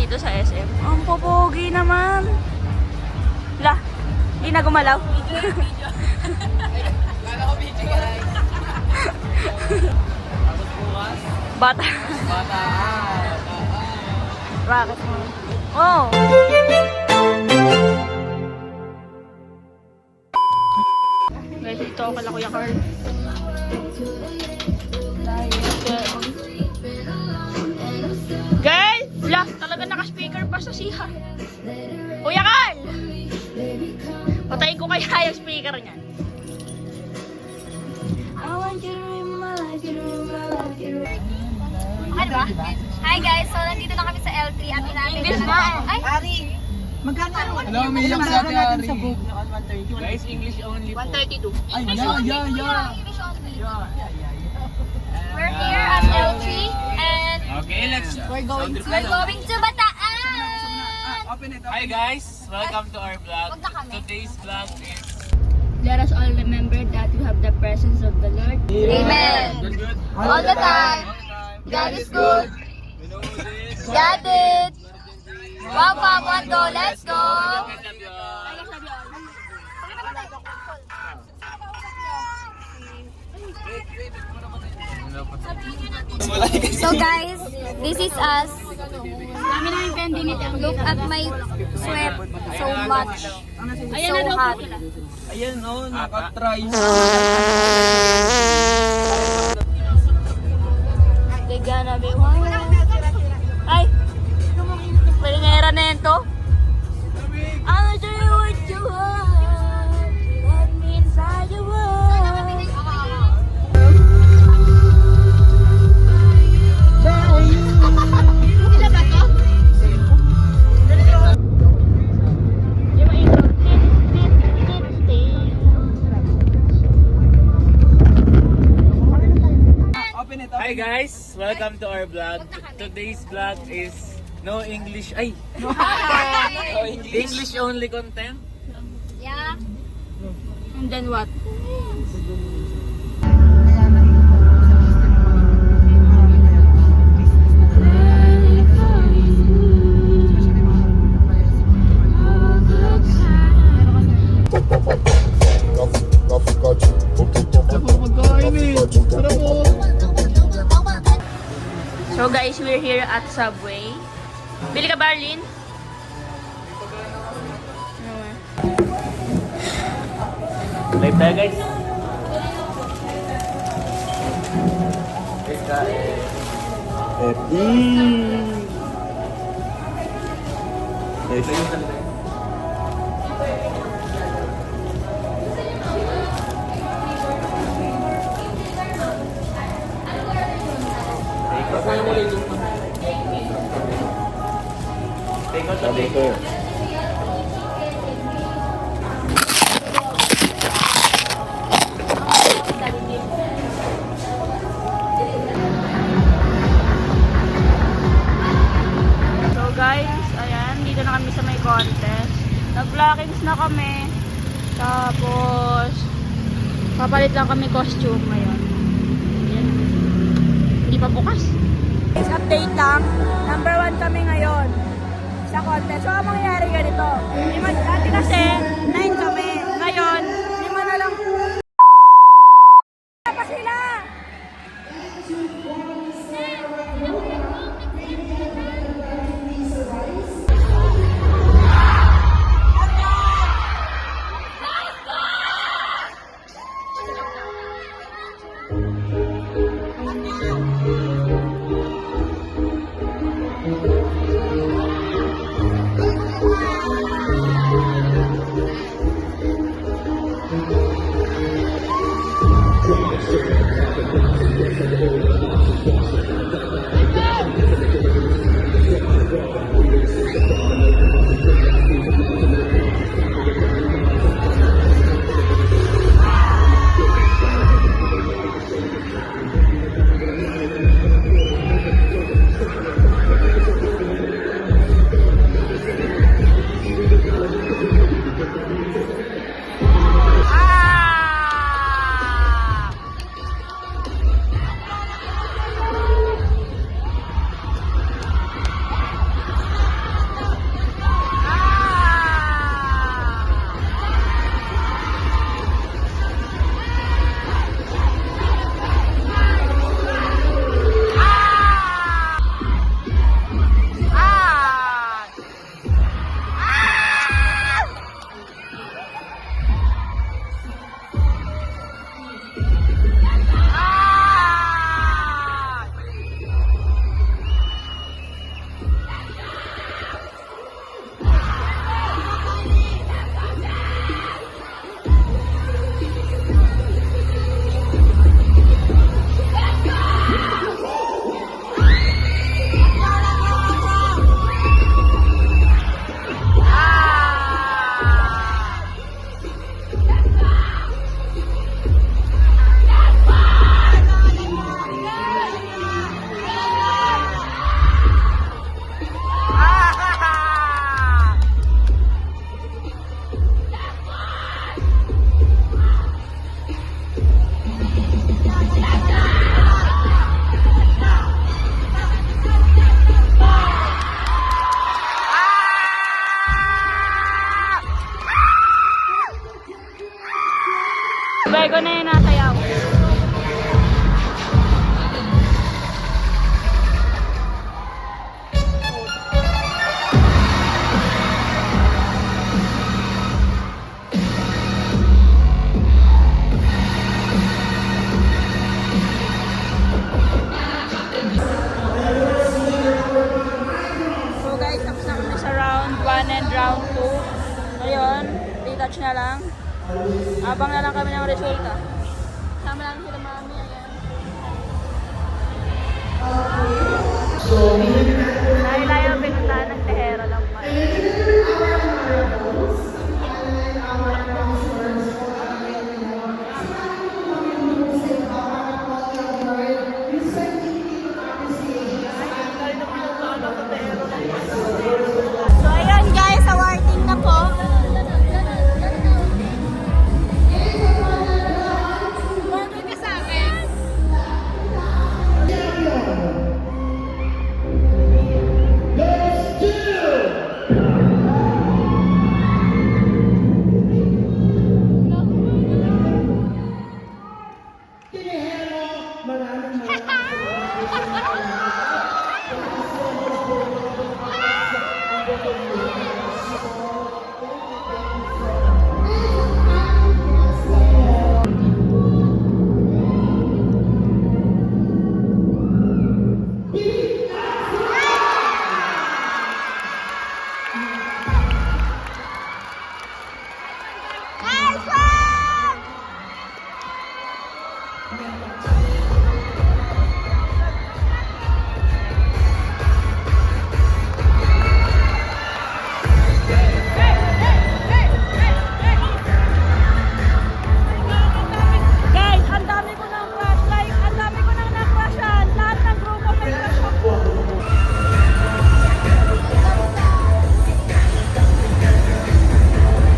dito sa SM. Ang popogi naman. La, hindi na gumalaw. Bata. Bakit mo? Oh! Guys, dito ako kala Kuya Carl. Girl! Wala, talaga naka-speaker pa sa siha. Kuya Carl! Patayin ko kaya yung speaker niyan. Ano ba? Hi guys, so nandito na kami sa L3 at English ba? Ay! Ari, magkano? Hello, umiiyak si Ate Ari. Sa Vogue na 130. Guys, English only po. 132. Ay, English yeah, only. yeah, yeah. English only. We're here at L3 and Okay, let's we're going to Bataan! Open it. Hi guys, welcome to our vlog. Wag na kami. Today's vlog is Let us all remember that we have the presence of the Lord. Amen! good. All the time! God is good! We know this. Got it! Wow, wow, one go, let's go! So guys, this is us. Look at my sweat. So much. So hot. Ayan oh, nakatry. They gonna be wild. Ay! Palingera na yan to. I'll do what you want. Let me inside your world. Hi guys, welcome to our vlog. Today's vlog is no English. Ay! No English only content. Yeah. And then what? So guys, we're here at Subway. Bili ka, Barlin? Live tayo guys. Take out the baker. So guys, ayan, dito na kami sa may contest. Nag-vloggings na kami. Tapos, papalit lang kami costume ngayon. Ayan. Hindi pa bukas. Guys, update lang. Number 1 kami ngayon sa contest. So, ang mangyayari ganito. Dati kasi, 9 kami. Ngayon, 5 na lang. Pa sila! Bego na yung nasayaw. So guys, tapos na kami sa round 1 and round 2. Ngayon, retouch na lang. Abang na lang kami ng resulta. Sama lang sila mami. Ayan. Layo-layo pinuntahan ng Tehera lang pa. So ayan guys, awarding na po. Order ka sa akin. Guys, ang dami ko ng crush. Like, ang dami ko nang na-crushan. Lahat ng grupo may crush ako.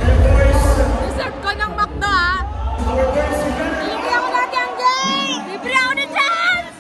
Deserve ko ng McDo, ha? Libre ako natin ang game! Libre ako ni Chance!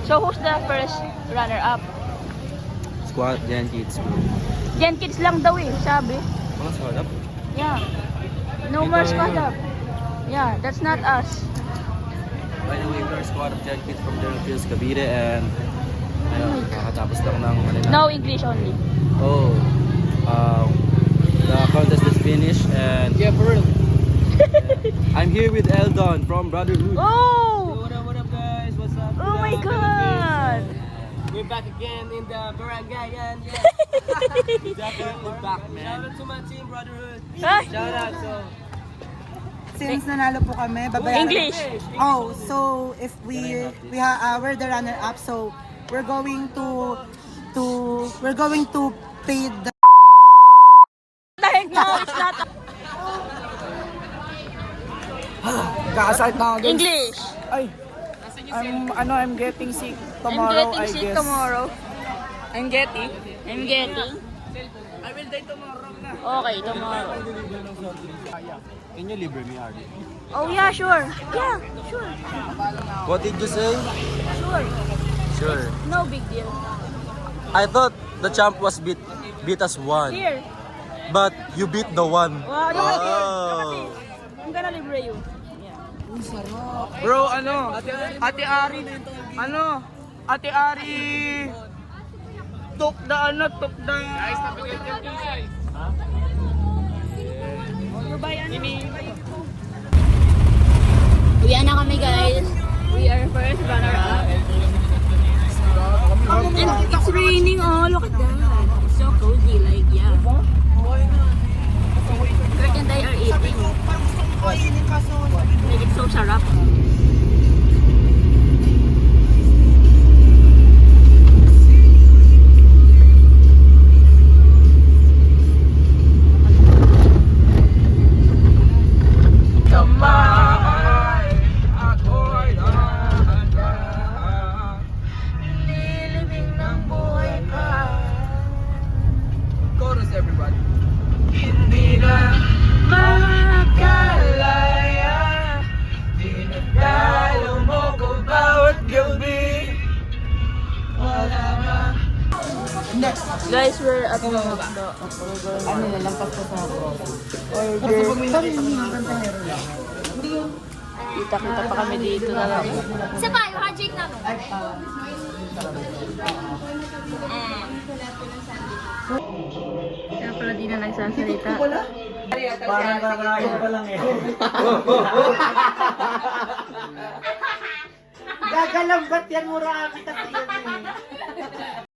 So who's the first runner-up? Squad Gen Kids Group. Gen Kids lang daw eh, sabi. Mga squad up? Yeah. No more squad up. Yeah, that's not us. By the way, we're a squad of Gen Kids from Daryl Fields, Cavite, and ayun, kakatapos lang ng Manila. No English only. Oh, the contest is finished, and yeah, for real. I'm here with Eldon from Brotherhood. Oh! What up guys? What's up? Oh my God! We're back again in the barangay and yeah. We're back, Shout man. out to my team Brotherhood. Ay! Shout out so Since nanalo po kami, babayaran. English. Oh, so if we're the runner up, so we're going to pay the The heck no, it's not. Kakasakit na ako, guys. English. Ay, I'm getting sick tomorrow, I'm I getting sick guess. tomorrow. I'm getting. I'm getting. I will die tomorrow na. Okay, tomorrow. Can you libre me, Ardy? Oh yeah, sure. Yeah, sure. What did you say? Sure. Sure. No big deal. I thought the champ was beat us one, Here. but you beat the one. Wow, look at here. Look at Wow. this. I'm gonna libre you. Yeah. Bro, Ate Ari, Ate Ari, took the. Guys, You buy ano? And it's raining, oh, look at that. It's so cozy, like, yeah. Kurt and I are eating. Like, it's so sarap. Chorus, everybody. Guys, we're at the McDo. Ano na lang pa sa Kita-kita pa kami dito na lang. Isa pa, yung handshake namin. Kaya pala di na nagsasalita. Parang kakain pa lang eh. Gagalambat yan, mura kasi yan eh.